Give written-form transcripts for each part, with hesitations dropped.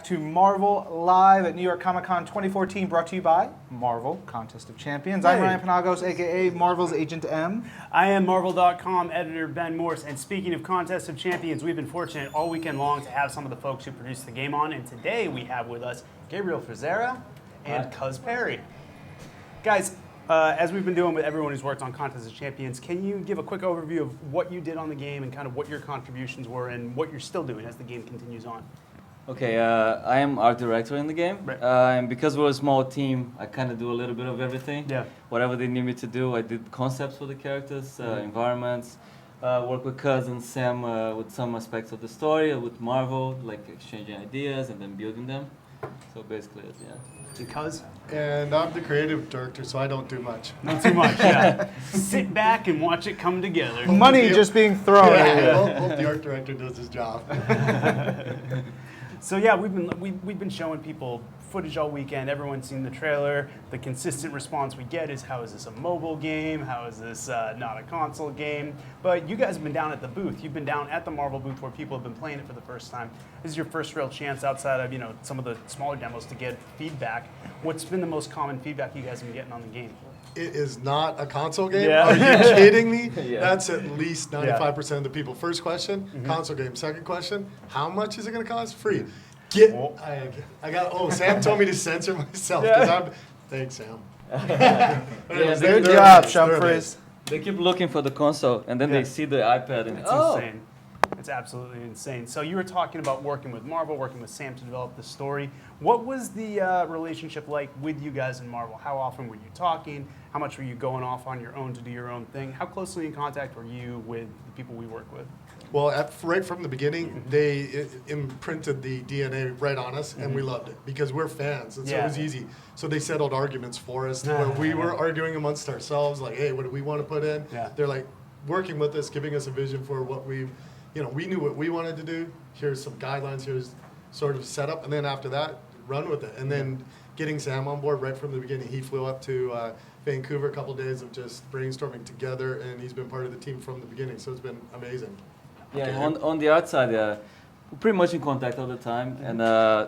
to Marvel live at New York Comic Con 2014, brought to you by Marvel Contest of Champions. I'm Ryan Penagos, aka Marvel's Agent M. I am Marvel.com editor Ben Morse, and speaking of Contest of Champions, we've been fortunate all weekend long to have some of the folks who produced the game on, and today we have with us Gabriel Frizzera and Cuz Parry. Guys, as we've been doing with everyone who's worked on Contest of Champions, can you give a quick overview of what you did on the game and kind of what your contributions were and what you're still doing as the game continues on? Okay, I am art director in the game, Right. and because we're a small team, I kind of do a little bit of everything. Yeah. Whatever they need me to do, I did concepts for the characters, environments, work with Cuz and Sam with some aspects of the story, with Marvel, like exchanging ideas and then building them. So basically, yeah. And Cuz? And I'm the creative director, so I don't do much. Not too much, yeah. Sit back and watch it come together. Money just being thrown at you. Hope the art director does his job. So yeah, we've been showing people footage all weekend. Everyone's seen the trailer. The consistent response we get is, how is this a mobile game? How is this not a console game? But you guys have been down at the booth. You've been down at the Marvel booth where people have been playing it for the first time. This is your first real chance outside of some of the smaller demos to get feedback. What's been the most common feedback you guys have been getting on the game? It is not a console game. Yeah. Are you kidding me? Yeah. That's at least 95% of the people. First question, console game. Second question, how much is it going to cost? Free. Sam told me to censor myself. Thanks, Sam. Good job, Shumfries. They keep looking for the console, and then they see the iPad, and It's insane. It's absolutely insane. So you were talking about working with Marvel, working with Sam to develop the story. What was the relationship like with you guys in Marvel? How often were you talking? How much were you going off on your own to do your own thing? How closely in contact were you with the people we work with? Well, right from the beginning, they imprinted the DNA right on us, and we loved it because we're fans, and so it was easy. So they settled arguments for us where we were arguing amongst ourselves, like, hey, what do we want to put in? Yeah. They're like working with us, giving us a vision for what we knew what we wanted to do. Here's some guidelines, here's sort of setup, and then after that, run with it. And then getting Sam on board right from the beginning, he flew up to Vancouver a couple of days of just brainstorming together, and he's been part of the team from the beginning, so it's been amazing. Yeah, on the art side, we're pretty much in contact all the time, and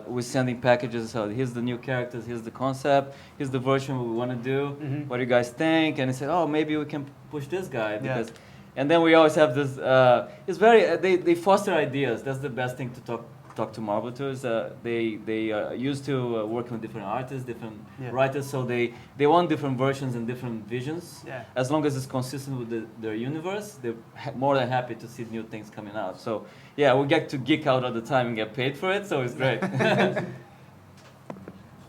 we're sending packages. So here's the new characters, here's the concept, here's the version we want to do. What do you guys think? And he said, oh, maybe we can push this guy because. And then we always have this. It's very. They foster ideas. That's the best thing to talk to Marvel to. Is they used to working with different artists, different writers. So they want different versions and different visions. Yeah. As long as it's consistent with their universe, they're more than happy to see new things coming out. So yeah, we get to geek out all the time and get paid for it. So it's great.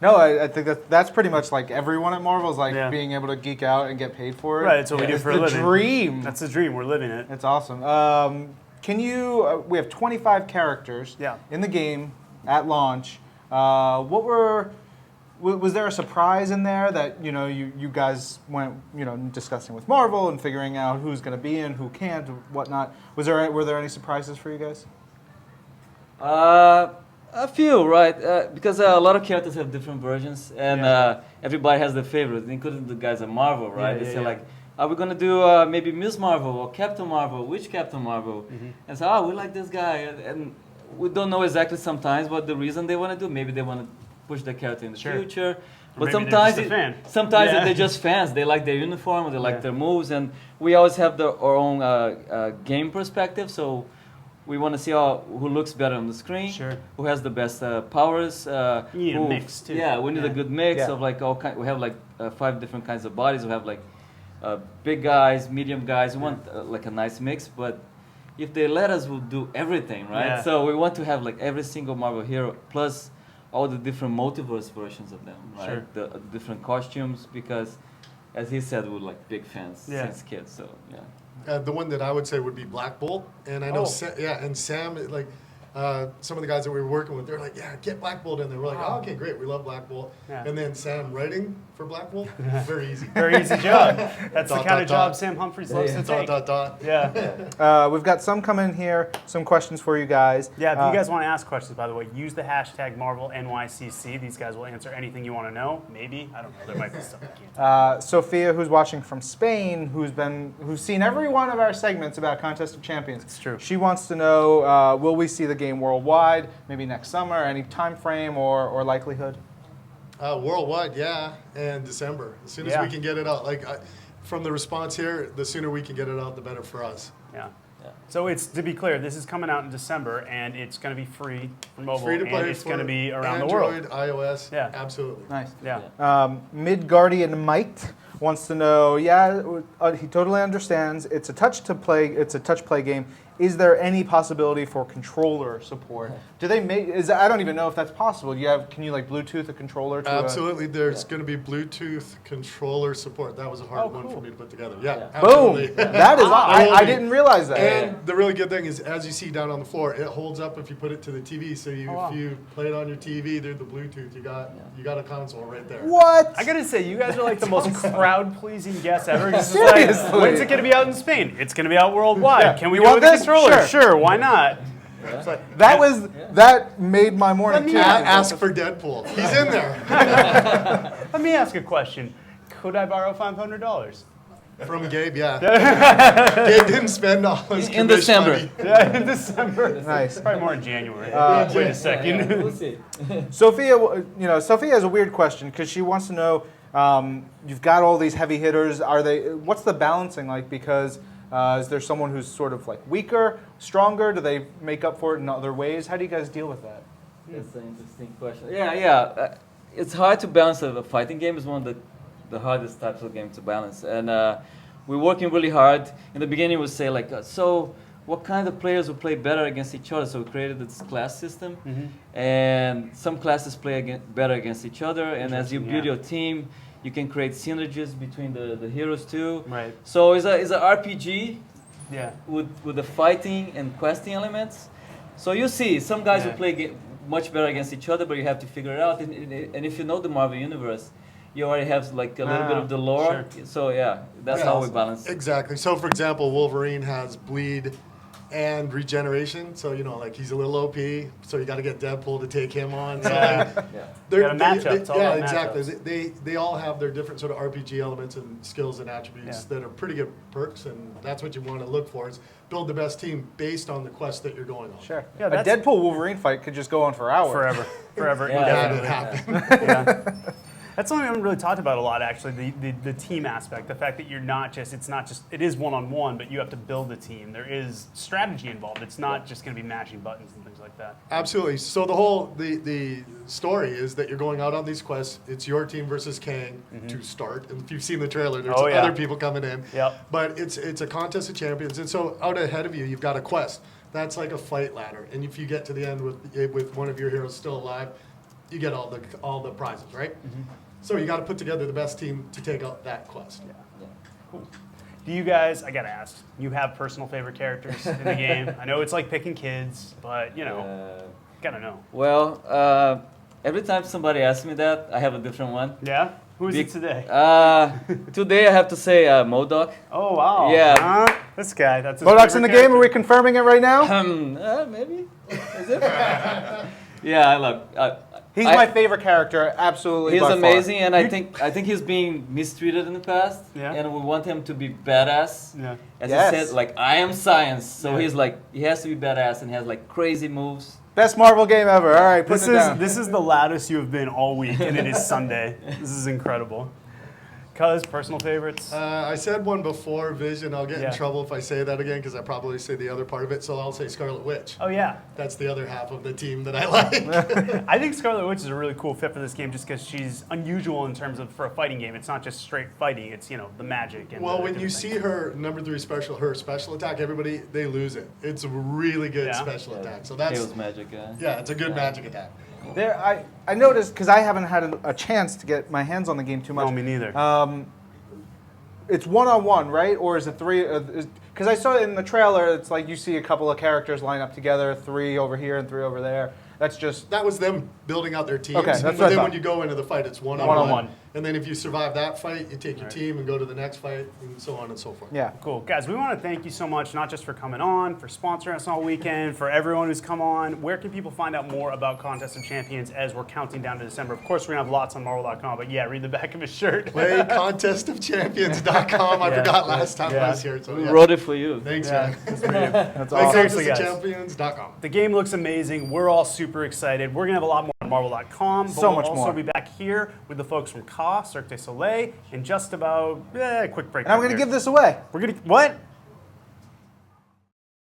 No, I think that's pretty much like everyone at Marvel is like being able to geek out and get paid for it. Right, that's what we do for a living. It's the dream. That's the dream. We're living it. It's awesome. Can you? We have 25 characters in the game at launch. Was there a surprise in there that you guys went discussing with Marvel and figuring out who's going to be in, who can't, whatnot? Were there any surprises for you guys? A few, right? Because a lot of characters have different versions, and everybody has their favorite, including the guys at Marvel, right? They say like, are we gonna do maybe Ms. Marvel or Captain Marvel? Which Captain Marvel? And so, we like this guy, and we don't know exactly sometimes what the reason they want to do. Maybe they want to push the character in the future, but sometimes they're just fans. They like their uniform, they like their moves, and we always have our own game perspective. So. We want to see who looks better on the screen, who has the best powers. You need a mix too. Yeah, we need a good mix of like all kind. We have like 5 different kinds of bodies. We have like big guys, medium guys. We want like a nice mix. But if they let us, we'll do everything, right? Yeah. So we want to have like every single Marvel hero plus all the different multiverse versions of them, right? The different costumes because, as he said, we're like big fans since kids. So yeah. The one that I would say would be Black Bolt, and I know, and Sam, like some of the guys that we were working with, they're like, get Black Bolt in there. We're like, oh, okay, great, we love Black Bolt. Yeah. And then Sam writing for Black Bolt, very easy. Very easy job. That's the kind of job Sam Humphries loves to take. Yeah. We've got some coming here, some questions for you guys. Yeah, if you guys want to ask questions, by the way, use the hashtag #MarvelNYCC. These guys will answer anything you want to know. Maybe. I don't know. There might be stuff you can't. Sophia, who's watching from Spain, who's seen every one of our segments about Contest of Champions. It's true. She wants to know, will we see the game worldwide, maybe next summer? Any time frame or likelihood? Worldwide, yeah, and December. As soon as we can get it out. From the response here, the sooner we can get it out, the better for us. Yeah. So it's, to be clear, this is coming out in December, and it's going to be free for mobile, Free to play and it's going to be around Android, the world. iOS, Yeah. absolutely. Nice. Yeah. Midgard Mike wants to know. He totally understands. It's a touch play game. Is there any possibility for controller support? Do they make? I don't even know if that's possible. Can you like Bluetooth a controller to? Absolutely, there's going to be Bluetooth controller support. That was a hard one for me to put together. Yeah, Boom! absolutely. That is. I didn't realize that. And the really good thing is, as you see down on the floor, it holds up if you put it to the TV. So if you play it on your TV through the Bluetooth, you got a console right there. What? I gotta say, you guys are like the most crowd-pleasing guests ever. This is Seriously? like, when's it gonna be out in Spain? It's gonna be out worldwide. Yeah. Can we You do it want with a this? controller? Sure. Why not? That made my morning. Let me too. Ask for Deadpool. He's in there. Let me ask a question. Could I borrow $500? From Gabe, yeah. Gabe didn't spend all his In commission December. money. Yeah, in December. Nice. Probably more in January. Wait a second. We'll see. Sophia, Sophia has a weird question because she wants to know. You've got all these heavy hitters. What's the balancing like? Because is there someone who's sort of like weaker, stronger? Do they make up for it in other ways? How do you guys deal with that? That's an interesting question. Yeah. It's hard to balance a fighting game. Is one of the hardest types of games to balance, and we're working really hard. In the beginning, we say like, so what kind of players will play better against each other? So we created this class system, and some classes play better against each other. And as you build your team, you can create synergies between the heroes too. Right. So it's a RPG Yeah. with the fighting and questing elements. So you see, some guys will play much better against each other, but you have to figure it out. And if you know the Marvel Universe, you already have like a little bit of the lore. Sure. So that's how we balance. Exactly. So for example, Wolverine has bleed and regeneration. So like he's a little OP. So you got to get Deadpool to take him on. So they're Got a matchup. It's all about exactly. matchups. They all have their different sort of RPG elements and skills and attributes that are pretty good perks, and that's what you want to look for is build the best team based on the quest that you're going on. Sure. Yeah, a that's- Deadpool Wolverine fight could just go on for hours. Forever. Yeah. That indefinitely. would happen. Yeah. That's something we haven't really talked about a lot, actually. The team aspect, the fact that it is one-on-one, but you have to build a team. There is strategy involved. It's not just going to be mashing buttons and things like that. Absolutely. So the story is that you're going out on these quests. It's your team versus Kang to start. And if you've seen the trailer, there's other people coming in. Yep. But it's a contest of champions. And so out ahead of you, you've got a quest. That's like a fight ladder. And if you get to the end with one of your heroes still alive, you get all the prizes, right? So you got to put together the best team to take out that quest. Cool. Do you guys, I got to ask, you have personal favorite characters in the game? I know it's like picking kids, but, got to know. Well, every time somebody asks me that, I have a different one. Yeah? Who is it today? Today I have to say MODOK. Oh, wow. Yeah. This guy, that's his Modok's in favorite the game. character. Are we confirming it right now? Maybe. Is it? Yeah, look. He's my favorite character. Absolutely. He's by far. amazing, and I think he's being mistreated in the past. Yeah. And we want him to be badass. Yeah. As Yes. he said, like, I am science. So Yeah. he's like, he has to be badass and has like crazy moves. Best Marvel game ever. All right, put it down. This is the loudest you have been all week, and it is Sunday. This is incredible. Cuz, personal favorites? I said one before, Vision. I'll get Yeah. in trouble if I say that again because I probably say the other part of it. So I'll say Scarlet Witch. Oh, yeah. That's the other half of the team that I like. I think Scarlet Witch is a really cool fit for this game just because she's unusual in terms of for a fighting game. It's not just straight fighting. It's, the magic. And Well, the when you different see things. her special attack, everybody, they lose it. It's a really good Yeah. special attack. So that's, Chaos magic. yeah, it's a good magic attack. I noticed because I haven't had a chance to get my hands on the game too much. No, me neither. It's one-on-one, right? Or is it three? Because I saw it in the trailer. It's like you see a couple of characters line up together, 3 over here and 3 over there. That's just That was them building out their teams. Okay, that's but what I then thought. when you go into the fight, it's one-on-one. One-on-one. And then if you survive that fight, you take your Right. team and go to the next fight, and so on and so forth. yeah. Cool. Guys, we want to thank you so much, not just for coming on, for sponsoring us all weekend, for everyone who's come on. Where can people find out more about Contest of Champions as we're counting down to December? Of course, we're going to have lots on Marvel.com, but yeah, read the back of his shirt. PlayContestofChampions.com. I Yeah. forgot last time Yeah. I was here. So We yeah. wrote it for you. Thanks, Yeah, man. That's awesome. Seriously, guys. PlayContestofChampions.com. The game looks amazing. We're all super excited. We're going to have a lot more on Marvel.com, but So we'll much also more. be back here with the folks from Cirque du Soleil in just about a quick break. And I'm going to give this away. We're going to, what?